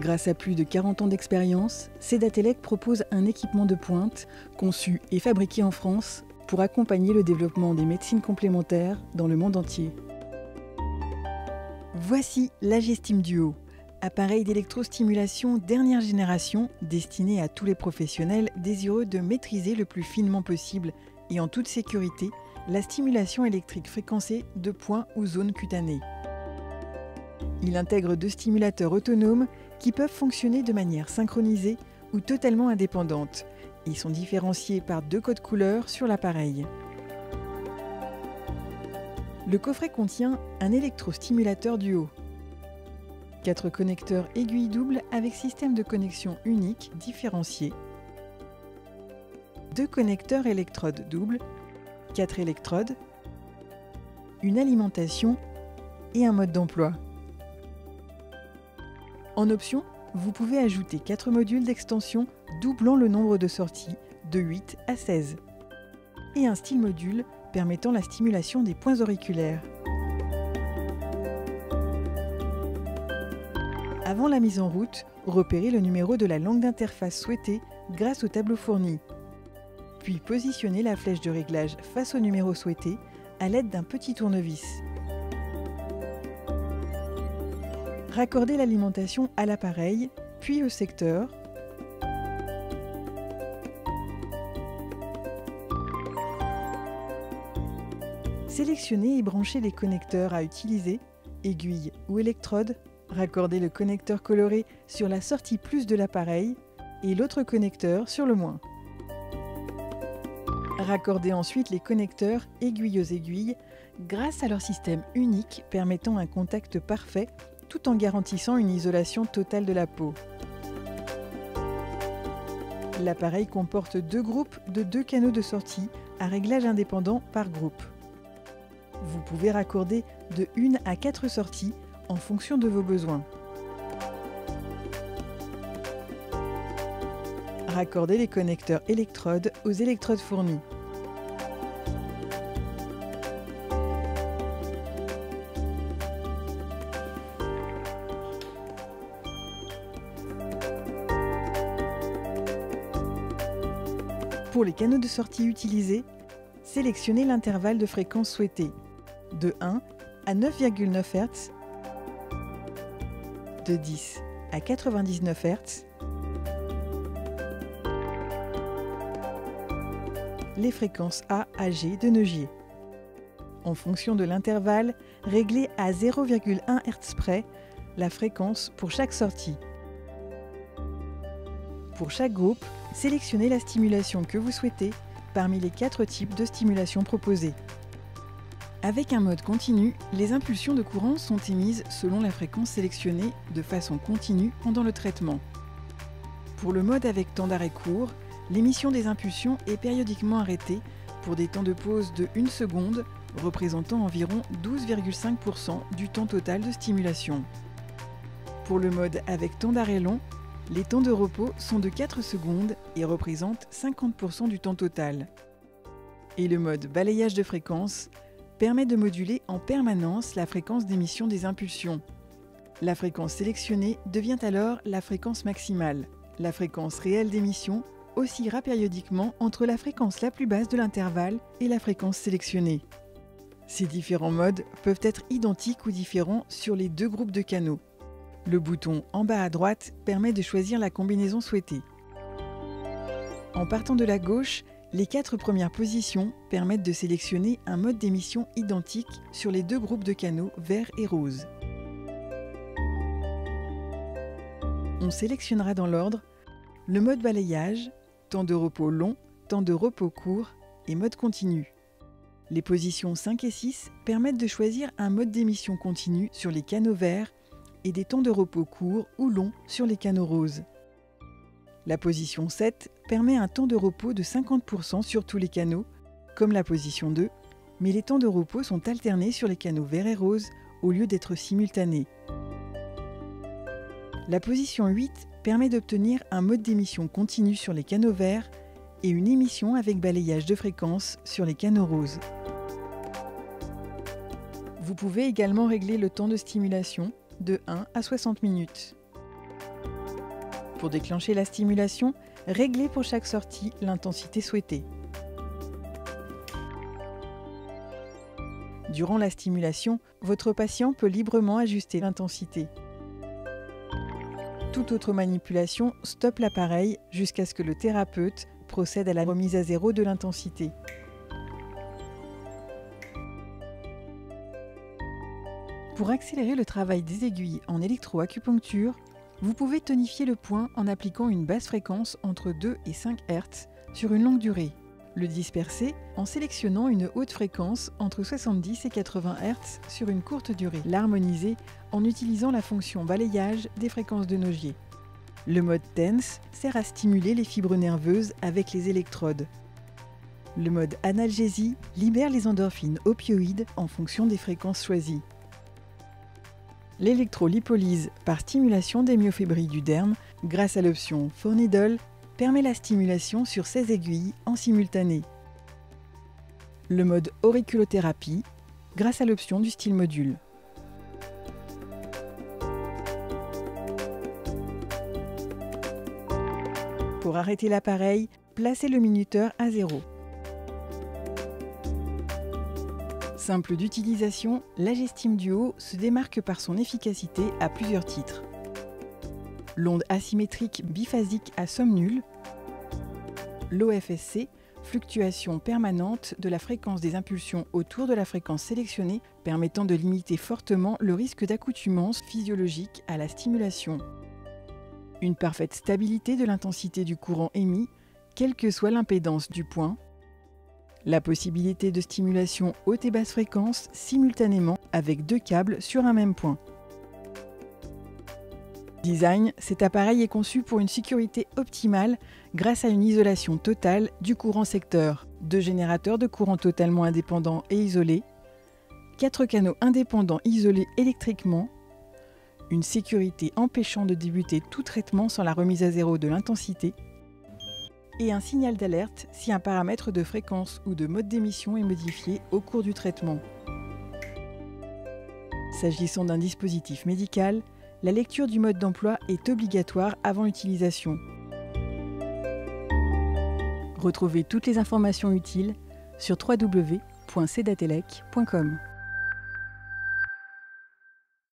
Grâce à plus de 40 ans d'expérience, Cedatelec propose un équipement de pointe conçu et fabriqué en France pour accompagner le développement des médecines complémentaires dans le monde entier. Voici l'Agestim Duo, appareil d'électrostimulation dernière génération destiné à tous les professionnels désireux de maîtriser le plus finement possible et en toute sécurité la stimulation électrique fréquencée de points ou zones cutanées. Il intègre 2 stimulateurs autonomes qui peuvent fonctionner de manière synchronisée ou totalement indépendante. Ils sont différenciés par 2 codes couleurs sur l'appareil. Le coffret contient un électrostimulateur duo, 4 connecteurs aiguilles doubles avec système de connexion unique différencié, 2 connecteurs électrodes doubles, 4 électrodes, une alimentation et un mode d'emploi. En option, vous pouvez ajouter 4 modules d'extension doublant le nombre de sorties de 8 à 16 et un style module permettant la stimulation des points auriculaires. Avant la mise en route, repérez le numéro de la langue d'interface souhaitée grâce au tableau fourni. Puis positionnez la flèche de réglage face au numéro souhaité à l'aide d'un petit tournevis. Raccordez l'alimentation à l'appareil, puis au secteur. Sélectionnez et branchez les connecteurs à utiliser, aiguilles ou électrodes. Raccordez le connecteur coloré sur la sortie plus de l'appareil et l'autre connecteur sur le moins. Raccordez ensuite les connecteurs aiguille aux aiguilles grâce à leur système unique permettant un contact parfait tout en garantissant une isolation totale de la peau. L'appareil comporte 2 groupes de 2 canaux de sortie à réglage indépendant par groupe. Vous pouvez raccorder de 1 à 4 sorties en fonction de vos besoins. Raccordez les connecteurs électrodes aux électrodes fournies. Pour les canaux de sortie utilisés, sélectionnez l'intervalle de fréquence souhaité, de 1 à 9,9 Hz, de 10 à 99 Hz, les fréquences A à G de Neugier. En fonction de l'intervalle, réglez à 0,1 Hz près la fréquence pour chaque sortie. Pour chaque groupe, sélectionnez la stimulation que vous souhaitez parmi les 4 types de stimulation proposés. Avec un mode continu, les impulsions de courant sont émises selon la fréquence sélectionnée de façon continue pendant le traitement. Pour le mode avec temps d'arrêt court, l'émission des impulsions est périodiquement arrêtée pour des temps de pause de 1 seconde, représentant environ 12,5% du temps total de stimulation. Pour le mode avec temps d'arrêt long, les temps de repos sont de 4 secondes et représentent 50% du temps total. Et le mode balayage de fréquence permet de moduler en permanence la fréquence d'émission des impulsions. La fréquence sélectionnée devient alors la fréquence maximale. La fréquence réelle d'émission oscillera périodiquement entre la fréquence la plus basse de l'intervalle et la fréquence sélectionnée. Ces différents modes peuvent être identiques ou différents sur les 2 groupes de canaux. Le bouton en bas à droite permet de choisir la combinaison souhaitée. En partant de la gauche, les 4 premières positions permettent de sélectionner un mode d'émission identique sur les 2 groupes de canaux vert et rose. On sélectionnera dans l'ordre le mode balayage, temps de repos long, temps de repos court et mode continu. Les positions 5 et 6 permettent de choisir un mode d'émission continu sur les canaux verts et des temps de repos courts ou longs sur les canaux roses. La position 7 permet un temps de repos de 50% sur tous les canaux, comme la position 2, mais les temps de repos sont alternés sur les canaux verts et roses au lieu d'être simultanés. La position 8 permet d'obtenir un mode d'émission continu sur les canaux verts et une émission avec balayage de fréquence sur les canaux roses. Vous pouvez également régler le temps de stimulation de 1 à 60 minutes. Pour déclencher la stimulation, réglez pour chaque sortie l'intensité souhaitée. Durant la stimulation, votre patient peut librement ajuster l'intensité. Toute autre manipulation stoppe l'appareil jusqu'à ce que le thérapeute procède à la remise à zéro de l'intensité. Pour accélérer le travail des aiguilles en électroacupuncture, vous pouvez tonifier le point en appliquant une basse fréquence entre 2 et 5 Hz sur une longue durée. Le disperser en sélectionnant une haute fréquence entre 70 et 80 Hz sur une courte durée. L'harmoniser en utilisant la fonction balayage des fréquences de Nogier. Le mode TENS sert à stimuler les fibres nerveuses avec les électrodes. Le mode analgésie libère les endorphines opioïdes en fonction des fréquences choisies. L'électrolipolyse par stimulation des myofibrilles du derme grâce à l'option Fornidol permet la stimulation sur 16 aiguilles en simultané. Le mode auriculothérapie grâce à l'option du style module. Pour arrêter l'appareil, placez le minuteur à 0. Simple d'utilisation, l'Agestime Duo se démarque par son efficacité à plusieurs titres. L'onde asymétrique biphasique à somme nulle, l'OFSC, fluctuation permanente de la fréquence des impulsions autour de la fréquence sélectionnée, permettant de limiter fortement le risque d'accoutumance physiologique à la stimulation. Une parfaite stabilité de l'intensité du courant émis, quelle que soit l'impédance du point. La possibilité de stimulation haute et basse fréquence simultanément avec 2 câbles sur un même point. Design, cet appareil est conçu pour une sécurité optimale grâce à une isolation totale du courant secteur, 2 générateurs de courant totalement indépendants et isolés, 4 canaux indépendants isolés électriquement, une sécurité empêchant de débuter tout traitement sans la remise à zéro de l'intensité, et un signal d'alerte si un paramètre de fréquence ou de mode d'émission est modifié au cours du traitement. S'agissant d'un dispositif médical, la lecture du mode d'emploi est obligatoire avant utilisation. Retrouvez toutes les informations utiles sur www.cdatelec.com.